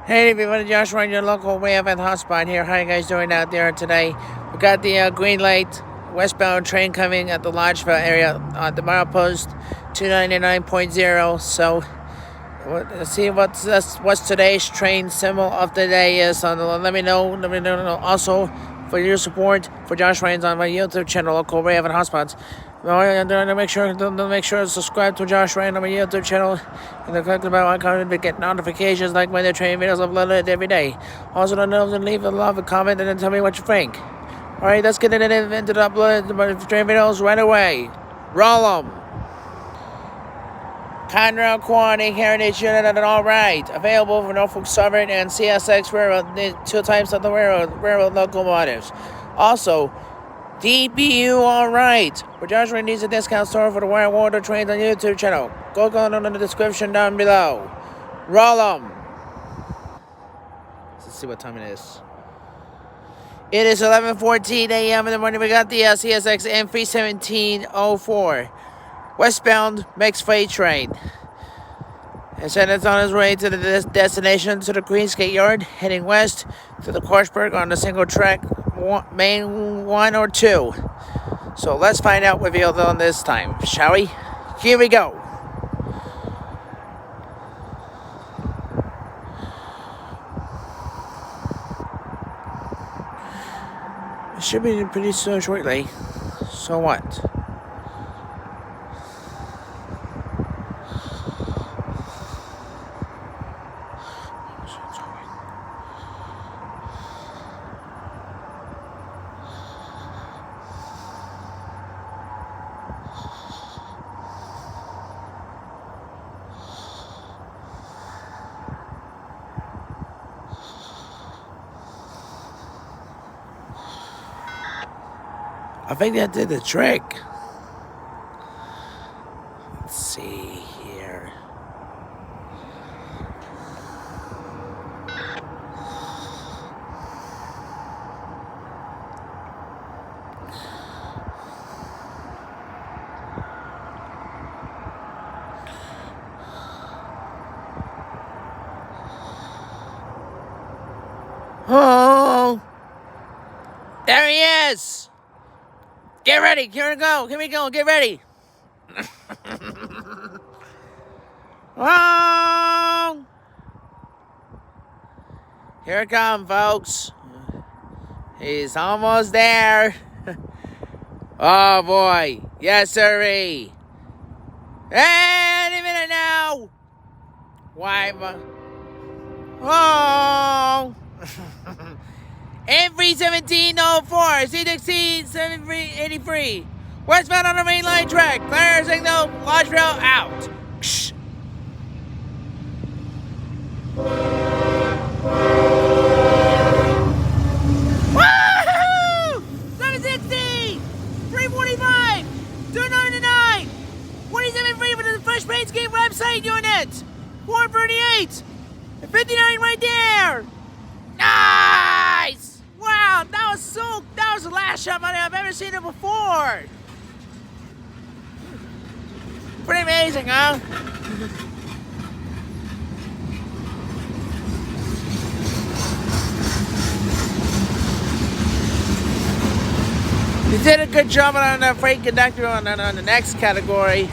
Hey everybody, Josh Ryan, your local way up at the hotspot here. How you guys doing out there today? We got the green light westbound train coming at the Lodgeville area on the milepost 299.0. So let's see what's today's train symbol of the day is. Let me know. Also, for your support for Josh Ryan's on my YouTube channel, local way up at hotspots. Make sure to subscribe to Josh Ryan on my YouTube channel and click the bell icon to get notifications like when the train videos uploaded every day. Also, don't know to leave a love, a comment, and then tell me what you think. Alright, let's get into the uploaded train videos right away. Roll them. Conrail Quality Heritage Unit, alright. Available for Norfolk Southern and CSX Railroad, two types of the railroad locomotives. Also, DBU alright. Where Josh Ryan needs a discount store for the wire water trains on YouTube channel. Go on in the description down below. Roll them. Let's see what time it is. It is 11:14 a.m. in the morning. We got the Csx M317-04 westbound mixed freight train. And said it's on its way to the destination to the Queensgate Yard, heading west to the Korsberg on the single track main 1 or 2. So let's find out what we'll do on this time, shall we? Here we go. It should be pretty soon shortly. So what? I think that did the trick. Let's see here. Oh, there he is. Get ready, here we go, get ready. Oh! Here it comes, folks. He's almost there. Oh boy, yes sirree. Any minute now. Why, oh! M317-04, Csx M317-83, westbound on the main line track, clear signal, lodgeville out. Woohoo! 760, 345, 299, 27 for the Fresh Paint Scheme website unit, 438, and 59 right there. Nice! Wow, that was the last shot I've ever seen it before. Pretty amazing, huh? You did a good job on the freight conductor on the next category.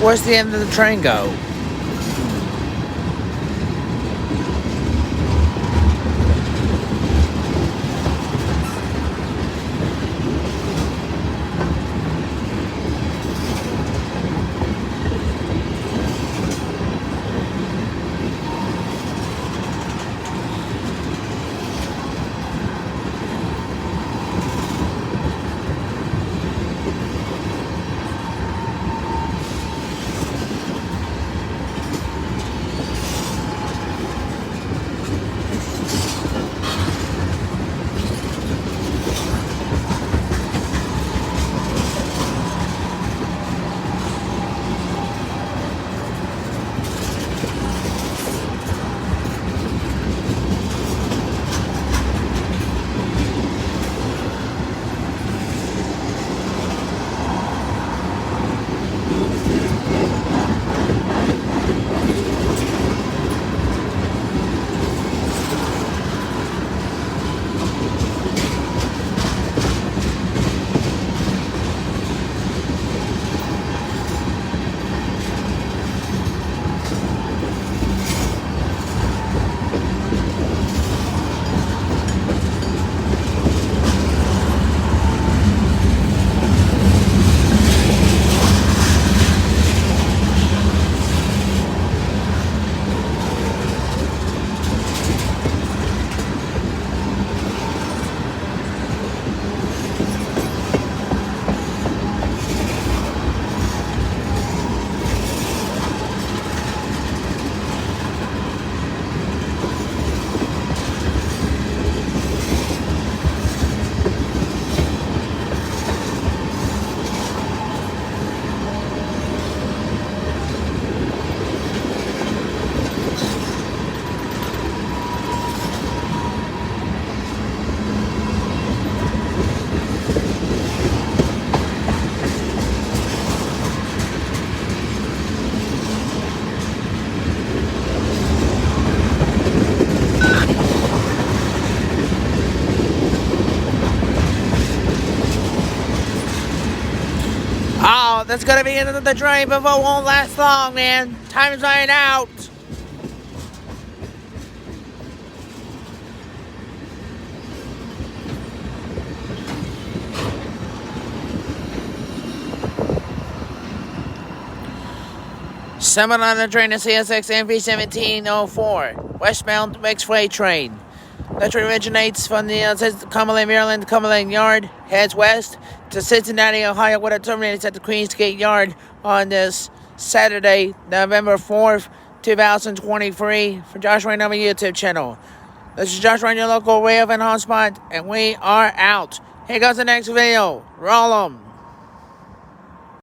Where's the end of the train go? Oh, that's gonna be into the train, but it won't last long, man. Time is running out. Someone on the train, the Csx M317-04, westbound mixed freight train. That train originates from the Cumberland Maryland Cumberland yard, heads west to Cincinnati, Ohio, where it terminates at the Queens Gate Yard on this Saturday, November 4th, 2023, for Josh Rain on my YouTube channel. This is Josh Rain, your local rail and hotspot, and we are out. Here goes the next video. Roll 'em.